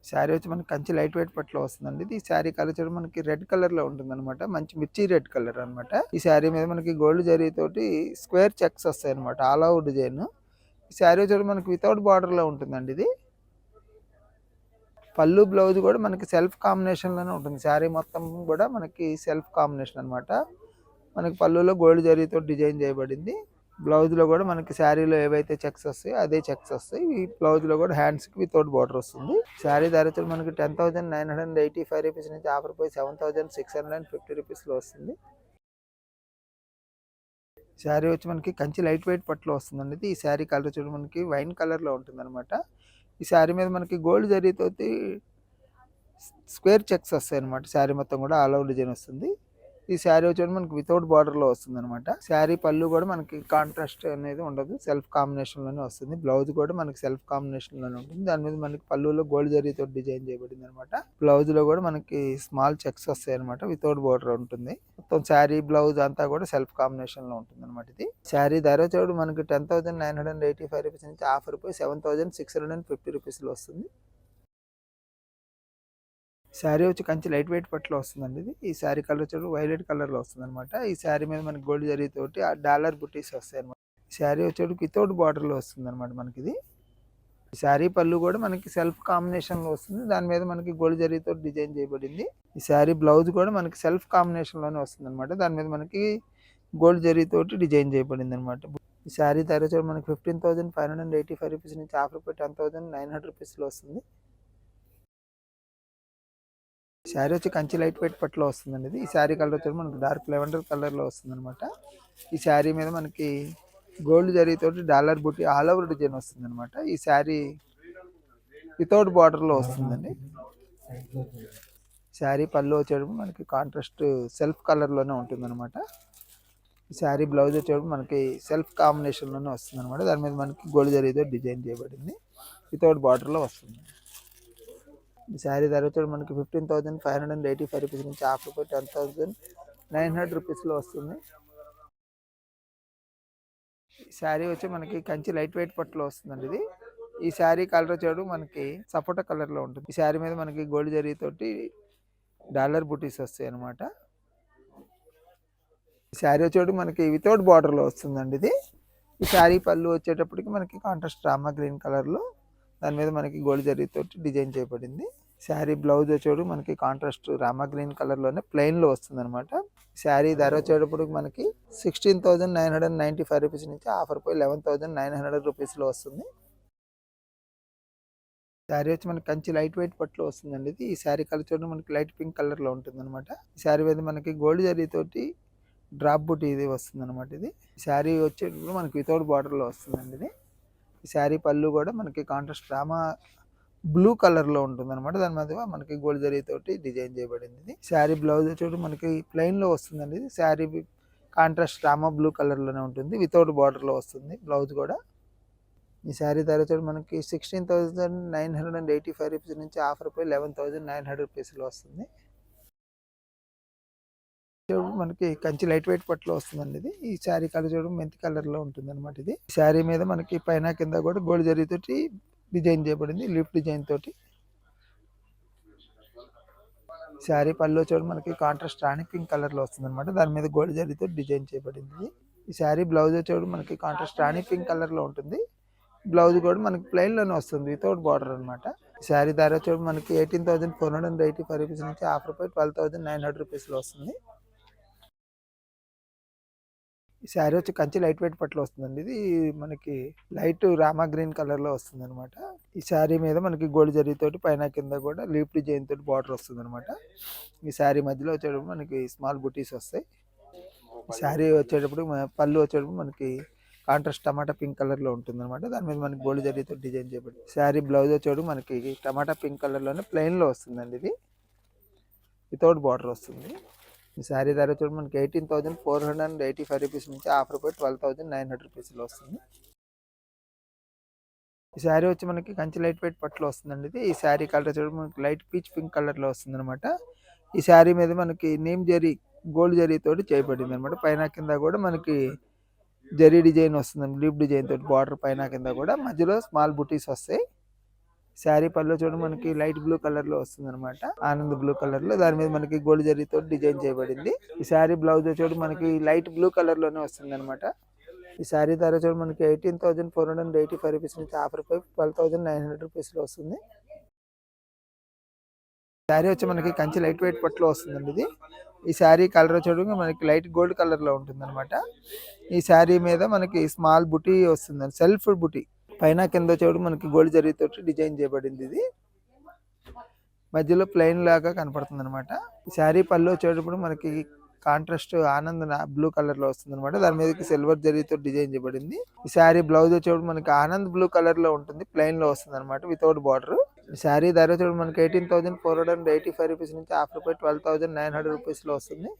శారీ వచ్చి మనకి Kanchi light weight పట్టులో వస్తుందండి. ఈ శారీ కలర్ చూడండి మనకి రెడ్ కలర్‌లో ఉంటుందనమాట. మంచి మిర్చి రెడ్ కలర్ అనమాట. ఈ శారీ మీద మనకి గోల్డ్ జరీతోటి స్క్వేర్ చెక్స్ వస్తాయన్నమాట. All over design. ఈ శారీ చూడండి మనకి వితౌట్ బార్డర్‌లో ఉంటుందండి ఇది. పళ్ళు బ్లౌజ్ కూడా మనకి సెల్ఫ్ కాంబినేషన్‌లోనే ఉంటుంది. శారీ మొత్తం కూడా మనకి సెల్ఫ్ కాంబినేషన్ అనమాట. మనకి పళ్ళులో గోల్డ్ జరీతో డిజైన్ చేయబడింది. బ్లౌజ్‌లో కూడా మనకి శారీలో ఏవైతే చెక్స్ వస్తాయో అదే చెక్స్ వస్తాయి. ఈ బ్లౌజ్‌లో కూడా హ్యాండ్స్‌కి వితౌట్ బార్డర్ వస్తుంది. శారీ ధర వచ్చి మనకి 10,985 రూపీస్ నుంచి ఆఫర్ పోయి 7,650 రూపీస్‌లో వస్తుంది. శారీ వచ్చి మనకి కంచి లైట్ వెయిట్ పట్టులో వస్తుందండి. ఈ శారీ కలర్ వచ్చి మనకి వైన్ కలర్‌లో ఉంటుందన్నమాట. ఈ శారీ మీద మనకి గోల్డ్ జరీతోటి స్క్వేర్ చెక్స్ వస్తాయన్నమాట. శారీ మొత్తం కూడా ఆల్ ఓవర్ డిజైన్ వస్తుంది. ఈ శారీ వచ్చేసి మనకి వితౌట్ బార్డర్‌లో వస్తుందన్నమాట. శారీ పళ్ళు కూడా మనకి కాంట్రాస్ట్ అనేది ఉండదు. సెల్ఫ్ కాంబినేషన్‌లోనే వస్తుంది. బ్లౌజ్ కూడా మనకి సెల్ఫ్ కాంబినేషన్‌లోనే ఉంటుంది. దాని మీద మనకి పళ్ళులో గోల్డ్ జరీతో డిజైన్ చేయబడిందన్నమాట. బ్లౌజ్‌లో కూడా మనకి స్మాల్ చెక్స్ వస్తాయన్నమాట. వితౌట్ బార్డర్ ఉంటుంది. మొత్తం శారీ బ్లౌజ్ అంతా కూడా సెల్ఫ్ కాంబినేషన్‌లో ఉంటుందన్నమాట ఇది. శారీ ధర వచ్చేసి మనకి 10,985 రూపీస్ నుంచి ఆఫర్ పోయి 7,650 రూపీస్‌లో వస్తుంది. శారీ వచ్చి కంచి లైట్ వెయిట్ పట్టులో వస్తుందండి ఇది. ఈ శారీ కలర్ వచ్చి వైలెట్ కలర్‌లో వస్తుందన్నమాట. ఈ శారీ మీద మనకి గోల్డ్ జరీతోటి ఆ డాలర్ బుటీస్ వస్తాయన్నమాట. శారీ వచ్చేటికి వితౌట్ బార్డర్‌లో వస్తుందన్నమాట మనకిది. శారీ పళ్ళు కూడా మనకి సెల్ఫ్ కాంబినేషన్‌లో వస్తుంది. దాని మీద మనకి గోల్డ్ జరీతో డిజైన్ చేయబడింది. ఈ శారీ బ్లౌజ్ కూడా మనకి సెల్ఫ్ కాంబినేషన్‌లోనే వస్తుందన్నమాట. దాని మీద మనకి గోల్డ్ జరీతోటి డిజైన్ చేయబడిందన్నమాట. ఈ శారీ ధర వచ్చి మనకి 15,585 రూపీస్ నుంచి ఆఫర్ పోయి 10,900 రూపీస్‌లో వస్తుంది. శారీ వచ్చి కంచి లైట్ వెయిట్ పట్టులో వస్తుందండి ఇది. ఈ శారీ కలర్ వచ్చి మనకి డార్క్ లెవెండర్ కలర్‌లో వస్తుందన్నమాట. ఈ శారీ మీద మనకి గోల్డ్ జరీతోటి డాలర్ బుట్టి ఆల్ ఓవర్ డిజైన్ వస్తుందన్నమాట. ఈ శారీ వితౌట్ బార్డర్‌లో వస్తుందండి. శారీ పళ్ళు వచ్చేటప్పుడు మనకి కాంట్రాస్ట్ సెల్ఫ్ కలర్‌లోనే ఉంటుందన్నమాట. ఈ శారీ బ్లౌజ్ వచ్చేటప్పుడు మనకి సెల్ఫ్ కాంబినేషన్‌లోనే వస్తుందన్నమాట. దాని మీద మనకి గోల్డ్ జరీతో డిజైన్ చేయబడింది. వితౌట్ బార్డర్‌లో వస్తుంది. ఈ శారీ ధర వచ్చి మనకి 15,585 రూపీస్ నుంచి ఆఫర్ పోయి 10,900 రూపీస్‌లో వస్తుంది. ఈ శారీ వచ్చి మనకి కంచి లైట్ వెయిట్ పట్టులో వస్తుందండి ఇది. ఈ శారీ కలర్ వచ్చేటప్పుడు మనకి సపోటా కలర్‌లో ఉంటుంది. ఈ శారీ మీద మనకి గోల్డ్ జరీతోటి డాలర్ బుటీస్ వస్తాయి అన్నమాట. ఈ శారీ వచ్చేటప్పుడు మనకి వితౌట్ బార్డర్‌లో వస్తుందండి ఇది. ఈ శారీ పళ్ళు వచ్చేటప్పటికి మనకి కాంట్రాస్ట్ రామా గ్రీన్ కలర్‌లో దాని మీద మనకి గోల్డ్ జరీతోటి డిజైన్ చేయబడింది. శారీ బ్లౌజ్ వచ్చేటప్పుడు మనకి కాంట్రాస్ట్ రామా గ్రీన్ కలర్‌లోనే ప్లెయిన్‌లో వస్తుందన్నమాట. శారీ ధర వచ్చేటప్పటికి మనకి 16,995 రూపీస్ నుంచి ఆఫర్ పోయి 11,900 రూపీస్‌లో వస్తుంది. శారీ వచ్చి మనకి కంచి లైట్ వెయిట్ పట్టులో వస్తుందండి ఇది. ఈ శారీ కలర్ చూడండి మనకి లైట్ పింక్ కలర్‌లో ఉంటుందన్నమాట. ఈ శారీ మీద మనకి గోల్డ్ జరీతోటి డ్రాప్ బుటీ ఇది వస్తుందన్నమాట ఇది. శారీ వచ్చేటప్పుడు మనకి వితౌట్ బార్డర్‌లో వస్తుందండి ఇది. ఈ శారీ పళ్ళు కూడా మనకి కాంట్రాస్ట్ రామా బ్లూ కలర్‌లో ఉంటుందన్నమాట. దాని మీద మనకి గోల్డ్ జరీతోటి డిజైన్ చేయబడింది ఇది. శారీ బ్లౌజ్ వచ్చేటప్పుడు మనకి ప్లెయిన్‌లో వస్తుందండి ఇది. శారీ కాంట్రాస్ట్ రామా బ్లూ కలర్‌లోనే ఉంటుంది. వితౌట్ బార్డర్‌లో వస్తుంది బ్లౌజ్ కూడా. ఈ శారీ ధర వచ్చేసి మనకి 16,985 రూపీస్ నుంచి ఆఫర్ పోయి 11,900 రూపీస్‌లో వస్తుంది. మనకి కంచి లైట్ వెయిట్ పట్టులో వస్తుందండి ఇది. ఈ శారీ కలర్ చూడడం మెంతి కలర్‌లో ఉంటుందన్నమాట ఇది. శారీ మీద మనకి పైన కింద కూడా గోల్డ్ జరీతోటి డిజైన్ చేయబడింది లీఫ్ డిజైన్ తోటి. శారీ పళ్ళు చూడ మనకి కాంట్రాస్ట్ రాణి పింక్ కలర్‌లో వస్తుందన్నమాట. దాని మీద గోల్డ్ జరీతో డిజైన్ చేయబడింది. ఈ శారీ బ్లౌజ్ వచ్చేటప్పుడు మనకి కాంట్రాస్ట్ రాణి పింక్ కలర్‌లో ఉంటుంది. బ్లౌజ్ కూడా మనకి ప్లెయిన్‌లోనే వస్తుంది వితౌట్ బార్డర్ అనమాట. శారీ ధర వచ్చేటప్పుడు మనకి 18,485 రూపీస్ నుంచి ఆఫర్ పోయి 12,900 రూపీస్‌లో వస్తుంది. ఈ శారీ వచ్చి కంచి లైట్ వెయిట్ పట్టులో వస్తుందండి ఇది. మనకి లైట్ రామా గ్రీన్ కలర్‌లో వస్తుందన్నమాట. ఈ శారీ మీద మనకి గోల్డ్ జరీతోటి పైన కింద కూడా లీఫ్ డిజైన్ తోటి బార్డర్ వస్తుందన్నమాట. ఈ శారీ మధ్యలో వచ్చేటప్పుడు మనకి స్మాల్ బుటీస్ వస్తాయి. శారీ వచ్చేటప్పుడు పళ్ళు వచ్చేటప్పుడు మనకి కాంట్రాస్ట్ టమాటా పింక్ కలర్‌లో ఉంటుందన్నమాట. దాని మీద మనకి గోల్డ్ జరీతో డిజైన్ చేయబడింది. శారీ బ్లౌజ్ వచ్చేటప్పుడు మనకి టమాటా పింక్ కలర్‌లోనే ప్లెయిన్‌లో వస్తుందండి ఇది. వితౌట్ బార్డర్ వస్తుంది. ఈ శారీ ధర వచ్చి మనకి 18,485 రూపీస్ నుంచి ఆఫర్ పోయి 12,900 రూపీస్‌లో వస్తుంది. ఈ శారీ వచ్చి మనకి కంచి లైట్ వెయిట్ పట్టులో వస్తుందండి ఇది. ఈ శారీ కలర్ వచ్చి మనకి లైట్ పీచ్ పింక్ కలర్‌లో వస్తుందన్నమాట. ఈ శారీ మీద మనకి నేమ్ జరీ గోల్డ్ జరీతోటి చేయబడింది అనమాట. పైన కింద కూడా మనకి జరీ డిజైన్ వస్తుందండి. లీఫ్ డిజైన్ తోటి బార్డర్ పైన కింద కూడా మధ్యలో స్మాల్ బుటీస్ వస్తాయి. శారీ పళ్ళు చూడండి మనకి లైట్ బ్లూ కలర్ లో వస్తుంది అనమాట. ఆనంద్ బ్లూ కలర్ లో దాని మీద మనకి గోల్డ్ జరీతో డిజైన్ చేయబడింది. ఈ శారీ బ్లౌజ్ చూడండి మనకి లైట్ బ్లూ కలర్ లోనే వస్తుంది అనమాట. ఈ శారీ ధర చూడండి మనకి 18,485 రూపీస్ నుంచి ఆఫర్ పై 12,900 రూపీస్ లో వస్తుంది. శారీ వచ్చి మనకి కంచి లైట్ వెయిట్ పట్టులో వస్తుందండి ఇది. ఈ శారీ కలర్ చూడండి మనకి లైట్ గోల్డ్ కలర్ లో ఉంటుంది అనమాట. ఈ శారీ మీద మనకి స్మాల్ బుటీ వస్తుంది, సెల్ఫ్ బుటీ. పైన కింద చూడు మనకి గోల్డ్ జరీతో డిజైన్ చేయబడింది. ఇది మధ్యలో ప్లెయిన్ లాగా కనపడుతుంది అనమాట. ఈ శారీ పళ్ళు వచ్చేటప్పుడు మనకి కాంట్రాస్ట్ ఆనంద్ బ్లూ కలర్ లో వస్తుంది అనమాట. దాని మీద సిల్వర్ జరీతో డిజైన్ చేయబడింది. ఈ శారీ బ్లౌజ్ వచ్చేటప్పుడు మనకి ఆనంద్ బ్లూ కలర్ లో ఉంటుంది, ప్లెయిన్ లో వస్తుంది అనమాట, వితౌట్ బార్డర్. ఈ శారీ ధర చూడండి మనకి 18,485 రూపీస్ నుంచి ఆఫర్ పై 12,900 రూపీస్ లో వస్తుంది.